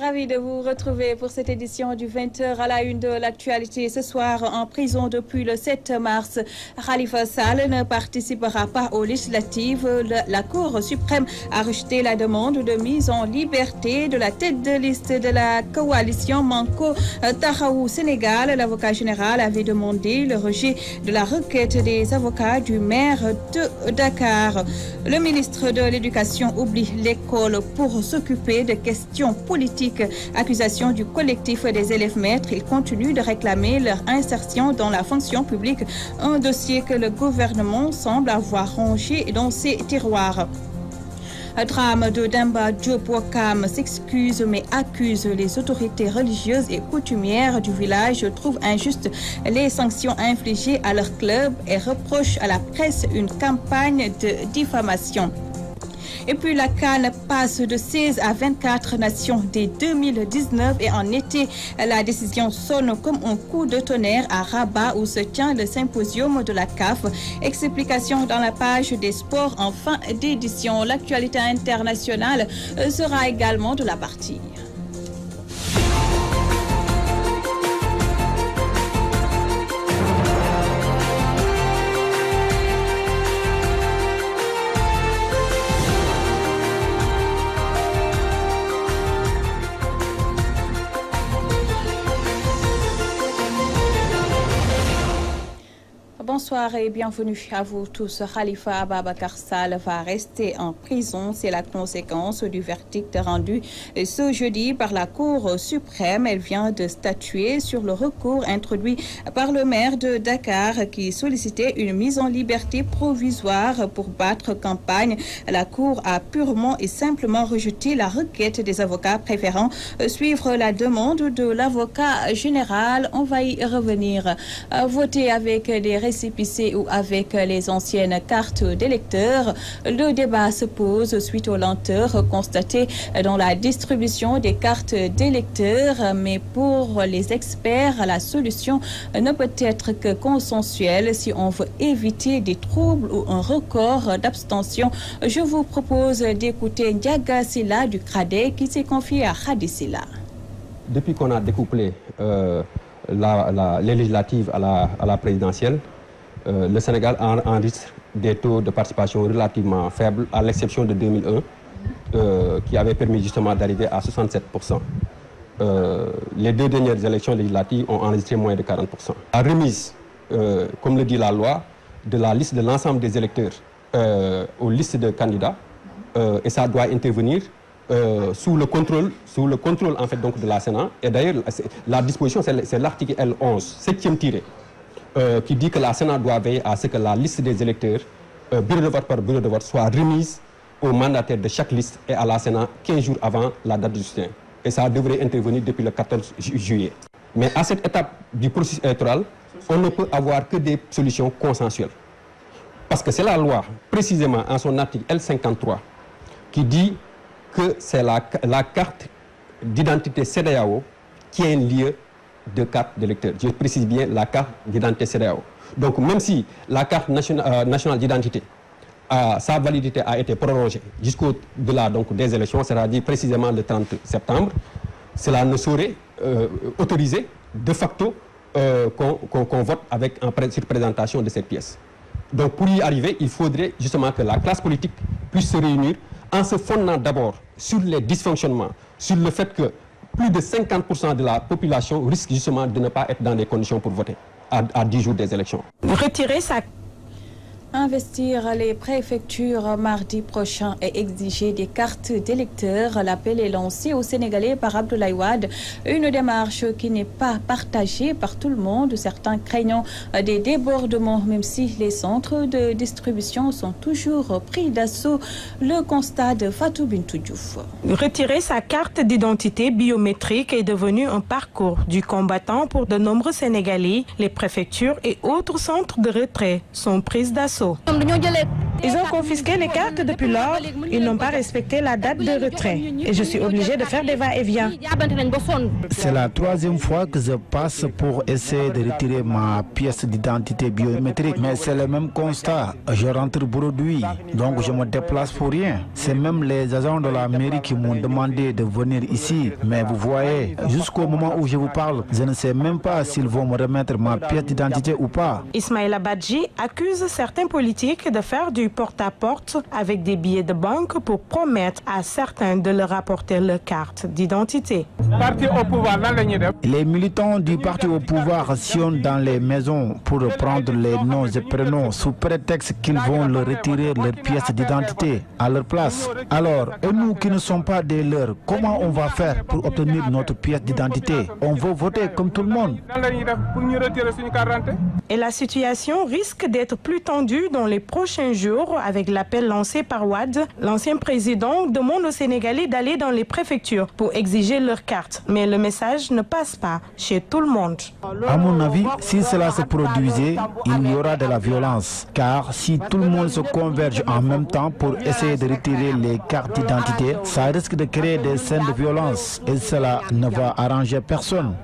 Ravi de vous retrouver pour cette édition du 20h à la une de l'actualité. Ce soir, en prison depuis le 7 mars, Khalifa Sall ne participera pas aux législatives. La Cour suprême a rejeté la demande de mise en liberté de la tête de liste de la coalition Manko Taxawu Sénégal. L'avocat général avait demandé le rejet de la requête des avocats du maire de Dakar. Le ministre de l'Éducation oublie l'école pour s'occuper de questions politiques. Accusation du collectif des élèves maîtres. Ils continuent de réclamer leur insertion dans la fonction publique, un dossier que le gouvernement semble avoir rangé dans ses tiroirs. Un drame de Demba Diop Ouakam s'excuse mais accuse les autorités religieuses et coutumières du village, trouve injuste les sanctions infligées à leur club et reproche à la presse une campagne de diffamation. Et puis la CAN passe de 16 à 24 nations dès 2019 et en été, la décision sonne comme un coup de tonnerre à Rabat où se tient le symposium de la CAF. Explication dans la page des sports en fin d'édition. L'actualité internationale sera également de la partie. Bonsoir et bienvenue à vous tous. Khalifa Ababacar Sall va rester en prison. C'est la conséquence du verdict rendu ce jeudi par la Cour suprême. Elle vient de statuer sur le recours introduit par le maire de Dakar qui sollicitait une mise en liberté provisoire pour battre campagne. La Cour a purement et simplement rejeté la requête des avocats, préférant suivre la demande de l'avocat général. On va y revenir. Voter avec des récépissés ou avec les anciennes cartes d'électeurs. Le débat se pose suite aux lenteurs constatées dans la distribution des cartes d'électeurs. Mais pour les experts, la solution ne peut être que consensuelle si on veut éviter des troubles ou un record d'abstention. Je vous propose d'écouter Ndiaga Silla du CRADE qui s'est confié à Khady Silla. Depuis qu'on a découplé les législatives à la présidentielle, le Sénégal enregistre des taux de participation relativement faibles, à l'exception de 2001, qui avait permis justement d'arriver à 67%. Les deux dernières élections législatives ont enregistré moins de 40%. La remise, comme le dit la loi, de la liste de l'ensemble des électeurs aux listes de candidats, et ça doit intervenir sous le contrôle en fait, donc, de la Sénat. Et d'ailleurs, la disposition, c'est l'article L11, 7e tiré. Qui dit que la Sénat doit veiller à ce que la liste des électeurs, bureau de vote par bureau de vote, soit remise au mandataire de chaque liste et à la Sénat 15 jours avant la date du scrutin. Et ça devrait intervenir depuis le 14 juillet. Mais à cette étape du processus électoral, on ne peut avoir que des solutions consensuelles. Parce que c'est la loi, précisément en son article L53, qui dit que c'est la carte d'identité CEDEAO qui est un lieu de carte d'électeur. Je précise bien la carte d'identité CEDEAO. Donc même si la carte nationale d'identité, sa validité a été prolongée jusqu'au-delà des élections, c'est-à-dire précisément le 30 septembre, cela ne saurait autoriser de facto qu'on vote sur présentation de cette pièce. Donc pour y arriver, il faudrait justement que la classe politique puisse se réunir en se fondant d'abord sur les dysfonctionnements, sur le fait que plus de 50% de la population risque justement de ne pas être dans les conditions pour voter à 10 jours des élections. Retirer sa... Investir les préfectures mardi prochain et exiger des cartes d'électeurs. L'appel est lancé aux Sénégalais par Abdoulaye Wade. Une démarche qui n'est pas partagée par tout le monde. Certains craignant des débordements, même si les centres de distribution sont toujours pris d'assaut. Le constat de Fatou Bintou Diouf. Retirer sa carte d'identité biométrique est devenu un parcours du combattant pour de nombreux Sénégalais. Les préfectures et autres centres de retrait sont prises d'assaut. ñoom dañoo jëlee Ils ont confisqué les cartes depuis lors. Ils n'ont pas respecté la date de retrait. Et je suis obligée de faire des va-et-vient. C'est la troisième fois que je passe pour essayer de retirer ma pièce d'identité biométrique. Mais c'est le même constat. Je rentre bredouille, donc je me déplace pour rien. C'est même les agents de la mairie qui m'ont demandé de venir ici. Mais vous voyez, jusqu'au moment où je vous parle, je ne sais même pas s'ils vont me remettre ma pièce d'identité ou pas. Ismaïla Badji accuse certains politiques de faire du porte-à-porte avec des billets de banque pour promettre à certains de leur apporter leur carte d'identité. Les militants du parti au pouvoir sillonnent dans les maisons pour prendre les noms et prénoms sous prétexte qu'ils vont leur retirer leur pièce d'identité à leur place. Alors, et nous qui ne sommes pas des leurs, comment on va faire pour obtenir notre pièce d'identité? On veut voter comme tout le monde. Et la situation risque d'être plus tendue dans les prochains jours avec l'appel lancé par Wade. L'ancien président demande aux Sénégalais d'aller dans les préfectures pour exiger leur carte. Mais le message ne passe pas chez tout le monde. À mon avis, si cela se produisait, il y aura de la violence. Car si tout le monde se converge en même temps pour essayer de retirer les cartes d'identité, ça risque de créer des scènes de violence et cela ne va arranger personne.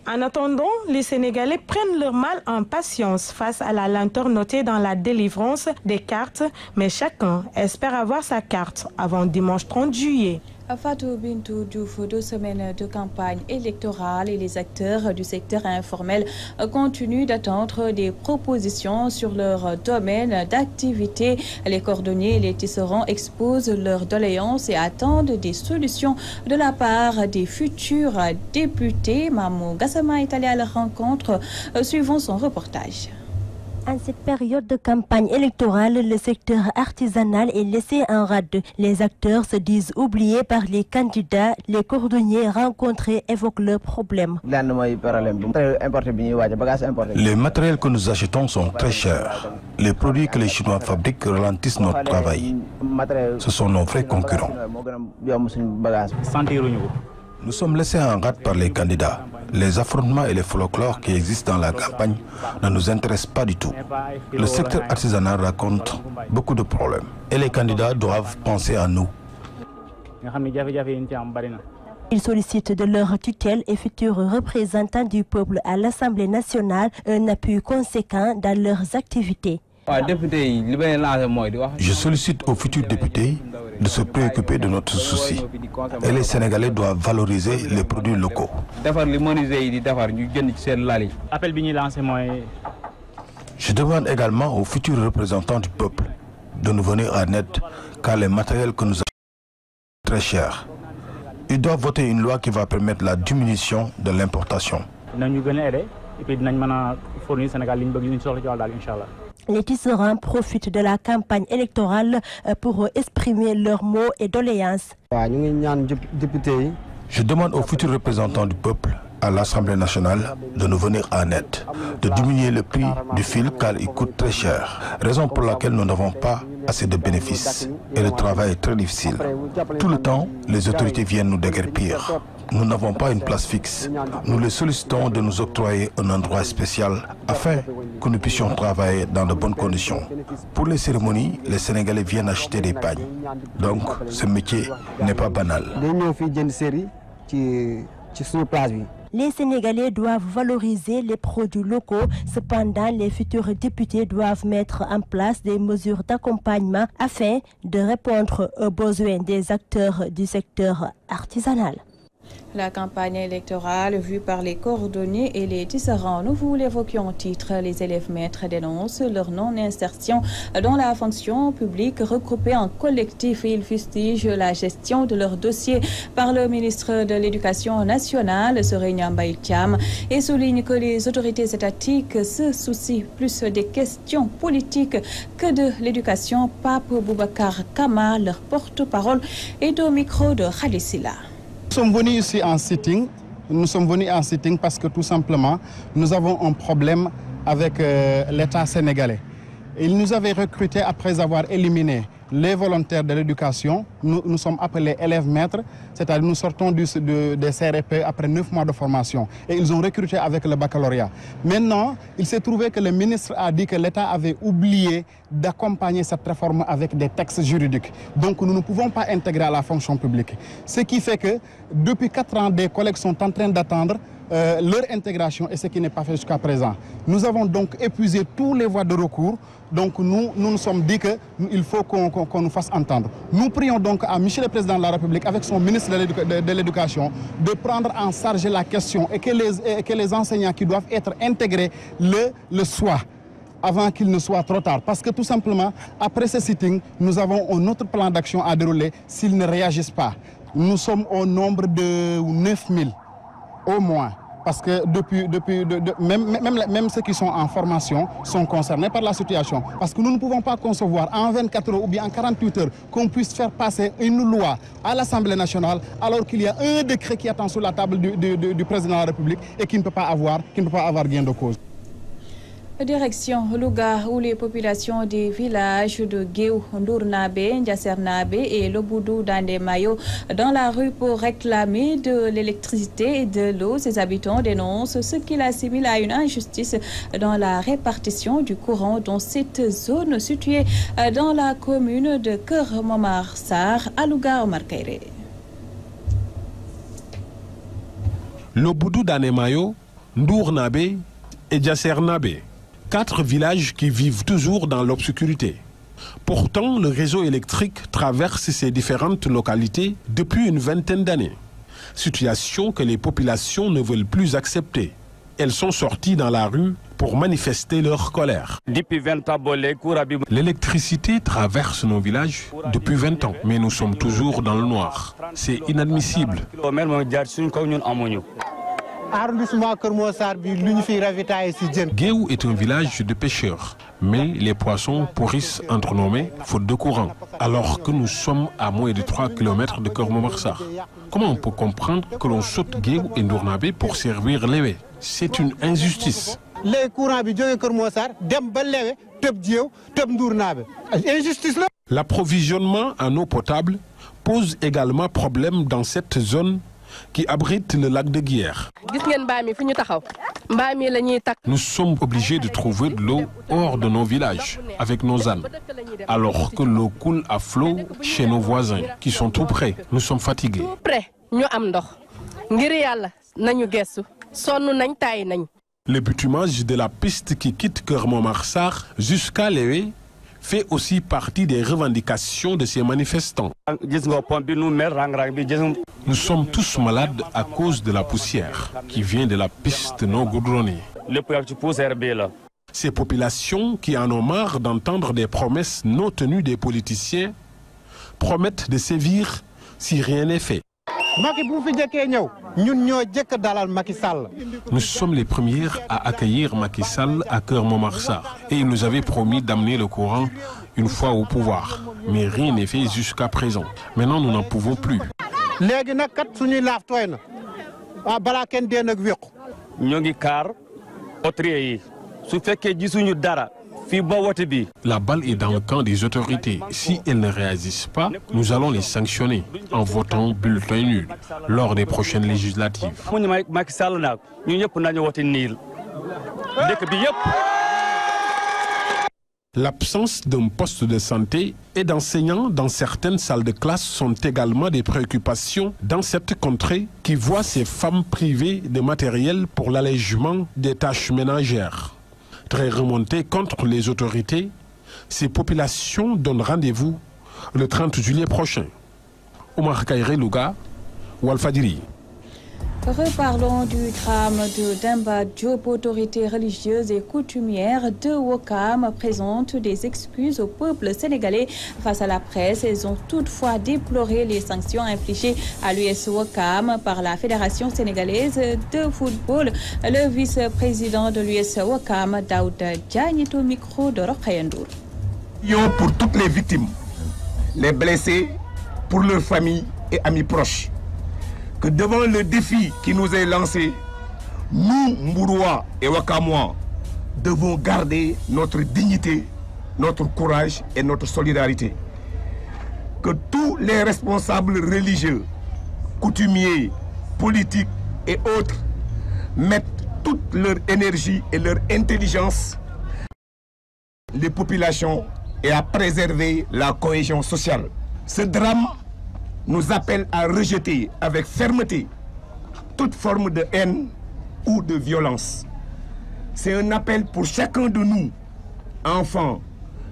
En attendant, les Sénégalais prennent leur mal en patience face à la lenteur notée dans la délivrance des cartes, mais chacun espère avoir sa carte avant dimanche 30 juillet. Fatou Bintou Diouf, 2 semaines de campagne électorale et les acteurs du secteur informel continuent d'attendre des propositions sur leur domaine d'activité. Les cordonniers et les tisserands exposent leurs doléances et attendent des solutions de la part des futurs députés. Mamou Gassama est allé à la rencontre. Suivons son reportage. En cette période de campagne électorale, le secteur artisanal est laissé en rade. Les acteurs se disent oubliés par les candidats. Les cordonniers rencontrés évoquent leurs problèmes. Les matériels que nous achetons sont très chers. Les produits que les Chinois fabriquent ralentissent notre travail. Ce sont nos vrais concurrents. Nous sommes laissés en rade par les candidats. Les affrontements et les folklores qui existent dans la campagne ne nous intéressent pas du tout. Le secteur artisanal raconte beaucoup de problèmes et les candidats doivent penser à nous. Ils sollicitent de leur tutelle et futurs représentants du peuple à l'Assemblée nationale un appui conséquent dans leurs activités. Je sollicite aux futurs députés de se préoccuper de notre souci. Et les Sénégalais doivent valoriser les produits locaux. Je demande également aux futurs représentants du peuple de nous venir en aide car les matériels que nous achetons sont très chers. Ils doivent voter une loi qui va permettre la diminution de l'importation. Les tisserands profitent de la campagne électorale pour exprimer leurs mots et doléances. Je demande aux futurs représentants du peuple à l'Assemblée nationale de nous venir en aide, de diminuer le prix du fil car il coûte très cher, raison pour laquelle nous n'avons pas assez de bénéfices et le travail est très difficile. Tout le temps, les autorités viennent nous déguerpir. Nous n'avons pas une place fixe. Nous les sollicitons de nous octroyer un endroit spécial afin que nous puissions travailler dans de bonnes conditions. Pour les cérémonies, les Sénégalais viennent acheter des pagnes. Donc, ce métier n'est pas banal. Les Sénégalais doivent valoriser les produits locaux. Cependant, les futurs députés doivent mettre en place des mesures d'accompagnement afin de répondre aux besoins des acteurs du secteur artisanal. La campagne électorale vue par les cordonniers et les tisserands. Nous vous l'évoquions en titre. Les élèves maîtres dénoncent leur non-insertion dans la fonction publique regroupée en collectif et ils fustigent la gestion de leur dossier par le ministre de l'Éducation nationale, Serigne Mbaye Thiam, et soulignent que les autorités étatiques se soucient plus des questions politiques que de l'éducation. Pape Boubacar Kama, leur porte-parole, est au micro de Khadisila. Nous sommes venus ici en sitting. Nous sommes venus en sitting parce que tout simplement, nous avons un problème avec l'État sénégalais. Il nous avait recrutés après avoir éliminé les volontaires de l'éducation. Nous sommes appelés élèves maîtres, c'est-à-dire nous sortons des CRP après 9 mois de formation. Et ils ont recruté avec le baccalauréat. Maintenant, il s'est trouvé que le ministre a dit que l'État avait oublié d'accompagner cette réforme avec des textes juridiques. Donc nous ne pouvons pas intégrer à la fonction publique. Ce qui fait que depuis 4 ans, des collègues sont en train d'attendre leur intégration et ce qui n'est pas fait jusqu'à présent. Nous avons donc épuisé tous les voies de recours. Donc nous nous sommes dit qu'il faut qu'on nous fasse entendre. Nous prions donc à M. le Président de la République avec son ministre de l'Éducation de prendre en charge la question et que les enseignants qui doivent être intégrés le soient avant qu'il ne soit trop tard. Parce que tout simplement, après ce sitting, nous avons un autre plan d'action à dérouler s'ils ne réagissent pas. Nous sommes au nombre de 9000 au moins. Parce que même ceux qui sont en formation sont concernés par la situation. Parce que nous ne pouvons pas concevoir en 24 heures ou bien en 48 heures qu'on puisse faire passer une loi à l'Assemblée nationale alors qu'il y a un décret qui attend sur la table du président de la République et qui ne peut pas avoir gain de cause. Direction Louga, où les populations des villages de Guéou, Ndournabe, Ndiassernabe et Lobboudou Dandemayo dans la rue pour réclamer de l'électricité et de l'eau. Ces habitants dénoncent ce qu'ils assimilent à une injustice dans la répartition du courant dans cette zone située dans la commune de Keur Momar Sarr à Louga, Omar Kairé. Lobboudou Dandemayo, Ndournabe et Ndiassernabe. 4 villages qui vivent toujours dans l'obscurité. Pourtant, le réseau électrique traverse ces différentes localités depuis une vingtaine d'années. Situation que les populations ne veulent plus accepter. Elles sont sorties dans la rue pour manifester leur colère. L'électricité traverse nos villages depuis 20 ans, mais nous sommes toujours dans le noir. C'est inadmissible. Guéou est un village de pêcheurs, mais les poissons pourrissent entre nos mains faute de courant, alors que nous sommes à moins de 3 km de Keur Momar Sarr. Comment on peut comprendre que l'on saute Guéou et Ndournabe pour servir Lévé? C'est une injustice. L'approvisionnement en eau potable pose également problème dans cette zone qui abrite le lac de Guiers. Nous sommes obligés de trouver de l'eau hors de nos villages, avec nos ânes, alors que l'eau coule à flot chez nos voisins, qui sont tout près. Nous sommes fatigués. Le bitumage de la piste qui quitte Keur Momar Sarr jusqu'à Lévé fait aussi partie des revendications de ces manifestants. Nous sommes tous malades à cause de la poussière qui vient de la piste non goudronnée. Ces populations qui en ont marre d'entendre des promesses non tenues des politiciens promettent de sévir si rien n'est fait. Nous sommes les premières à accueillir Macky Sall à Keur Momar Sarr et il nous avait promis d'amener le courant une fois au pouvoir. Mais rien n'est fait jusqu'à présent. Maintenant, nous n'en pouvons plus. La balle est dans le camp des autorités. Si elles ne réagissent pas, nous allons les sanctionner en votant bulletin nul lors des prochaines législatives. L'absence d'un poste de santé et d'enseignants dans certaines salles de classe sont également des préoccupations dans cette contrée qui voit ces femmes privées de matériel pour l'allègement des tâches ménagères. Très remontées contre les autorités, ces populations donnent rendez-vous le 30 juillet prochain. Omar Kairé, Louga, Walfadjri. Reparlons du drame de Demba Diop. Autorités religieuses et coutumières de Ouakam présentent des excuses au peuple sénégalais face à la presse. Elles ont toutefois déploré les sanctions infligées à l'US Ouakam par la Fédération sénégalaise de football. Le vice-président de l'US Ouakam, Daouda Diagne, est au micro de Rokhaya Ndour. Pour toutes les victimes, les blessés, pour leurs familles et amis proches. Que devant le défi qui nous est lancé, nous, Mbourois et Wakamois, devons garder notre dignité, notre courage et notre solidarité. que tous les responsables religieux, coutumiers, politiques et autres mettent toute leur énergie et leur intelligence les populations et à préserver la cohésion sociale. Ce drame nous appelle à rejeter avec fermeté toute forme de haine ou de violence. C'est un appel pour chacun de nous, enfants,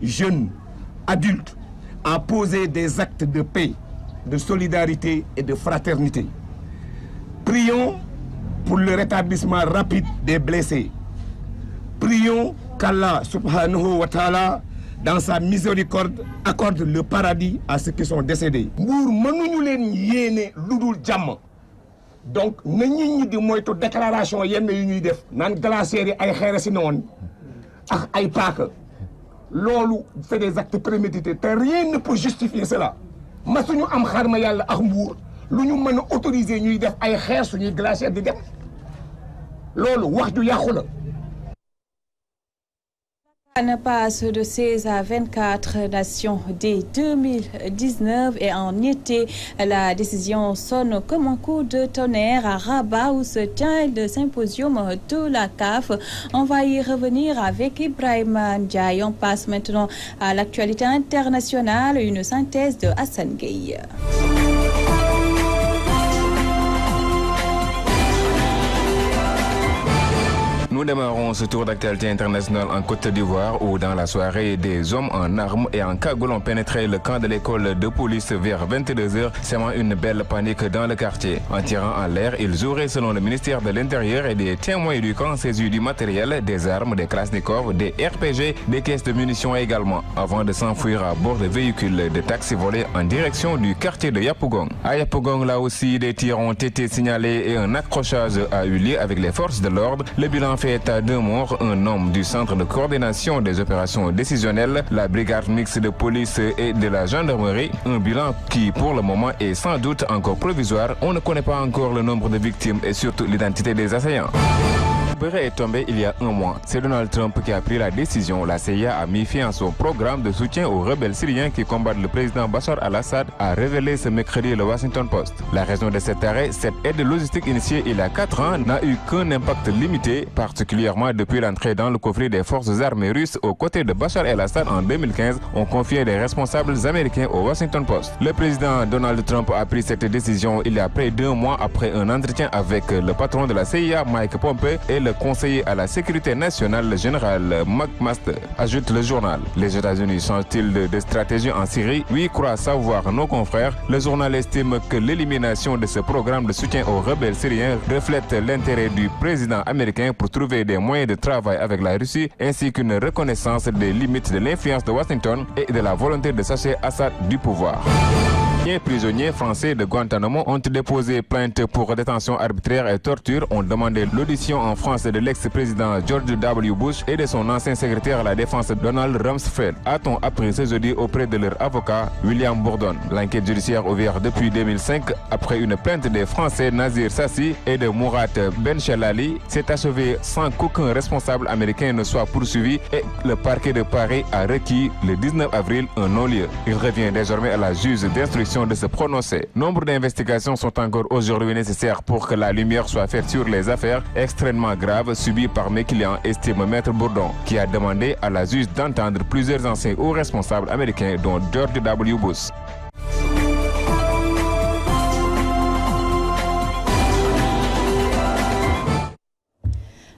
jeunes, adultes, à poser des actes de paix, de solidarité et de fraternité. Prions pour le rétablissement rapide des blessés. Prions qu'Allah subhanahu wa ta'ala, dans sa miséricorde, accorde le paradis à ceux qui sont décédés. Donc, nous avons dit que déclaration yenn yu ñuy def nan glacière yi ay xéer ci non ak ay paaka lolu c'est des actes prémédités te rien ne peut justifier cela. Ma suñu am xarma yalla ak mbuur lu ñu mëna autoriser ñuy def ay xéer suñu glacière di def lolu wax ju yaxu la. On passe de 16 à 24 nations dès 2019 et en été, la décision sonne comme un coup de tonnerre à Rabat où se tient le symposium de la CAF. On va y revenir avec Ibrahim Ndiaye. On passe maintenant à l'actualité internationale, une synthèse de Hassan Gueye. Nous démarrons ce tour d'actualité internationale en Côte d'Ivoire où dans la soirée des hommes en armes et en cagoule ont pénétré le camp de l'école de police vers 22h, semant une belle panique dans le quartier. En tirant en l'air, ils auraient selon le ministère de l'Intérieur et des témoins du camp saisi du matériel, des armes, des Krasnikov, des RPG, des caisses de munitions également, avant de s'enfuir à bord de véhicules de taxi volés en direction du quartier de Yapougon. À Yapougon, là aussi, des tirs ont été signalés et un accrochage a eu lieu avec les forces de l'ordre. Le bilan fait état 2 morts, un homme du centre de coordination des opérations décisionnelles, la brigade mixte de police et de la gendarmerie. Un bilan qui pour le moment est sans doute encore provisoire. On ne connaît pas encore le nombre de victimes et surtout l'identité des assaillants. Est tombé il y a 1 mois. C'est Donald Trump qui a pris la décision. La CIA a mis fin à son programme de soutien aux rebelles syriens qui combattent le président Bachar al-Assad, a révélé ce mercredi le Washington Post. La raison de cet arrêt, cette aide logistique initiée il y a 4 ans n'a eu qu'un impact limité, particulièrement depuis l'entrée dans le conflit des forces armées russes aux côtés de Bachar el-Assad en 2015, ont confié les responsables américains au Washington Post. Le président Donald Trump a pris cette décision il y a près d'1 mois après un entretien avec le patron de la CIA, Mike Pompeo, et le conseiller à la sécurité nationale, le général McMaster, ajoute le journal. Les États-Unis changent-ils de stratégie en Syrie? Oui, croient savoir nos confrères. Le journal estime que l'élimination de ce programme de soutien aux rebelles syriens reflète l'intérêt du président américain pour trouver des moyens de travail avec la Russie, ainsi qu'une reconnaissance des limites de l'influence de Washington et de la volonté de chasser Assad du pouvoir. Les prisonniers français de Guantanamo ont déposé plainte pour détention arbitraire et torture, ont demandé l'audition en France de l'ex-président George W. Bush et de son ancien secrétaire à la défense Donald Rumsfeld, a-t-on appris ce jeudi auprès de leur avocat William Bourdon. L'enquête judiciaire ouverte depuis 2005 après une plainte des Français Nazir Sassi et de Mourat Benchelali s'est achevée sans qu'aucun responsable américain ne soit poursuivi et le parquet de Paris a requis le 19 avril un non-lieu. Il revient désormais à la juge d'instruction de se prononcer. Nombre d'investigations sont encore aujourd'hui nécessaires pour que la lumière soit faite sur les affaires extrêmement graves subies par mes clients, estime Maître Bourdon, qui a demandé à la juge d'entendre plusieurs anciens hauts responsables américains, dont George W. Bush.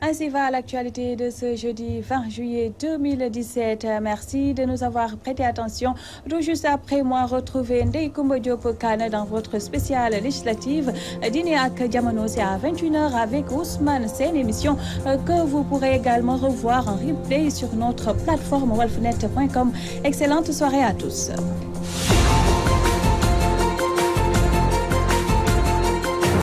Ainsi va l'actualité de ce jeudi 20 juillet 2017. Merci de nous avoir prêté attention. Tout juste après moi, retrouvez Ndeye Koumba Diop Kane dans votre spéciale législative. Dîner ak Diamono, c'est à 21h avec Ousmane. C'est une émission que vous pourrez également revoir en replay sur notre plateforme walfnet.com. Excellente soirée à tous.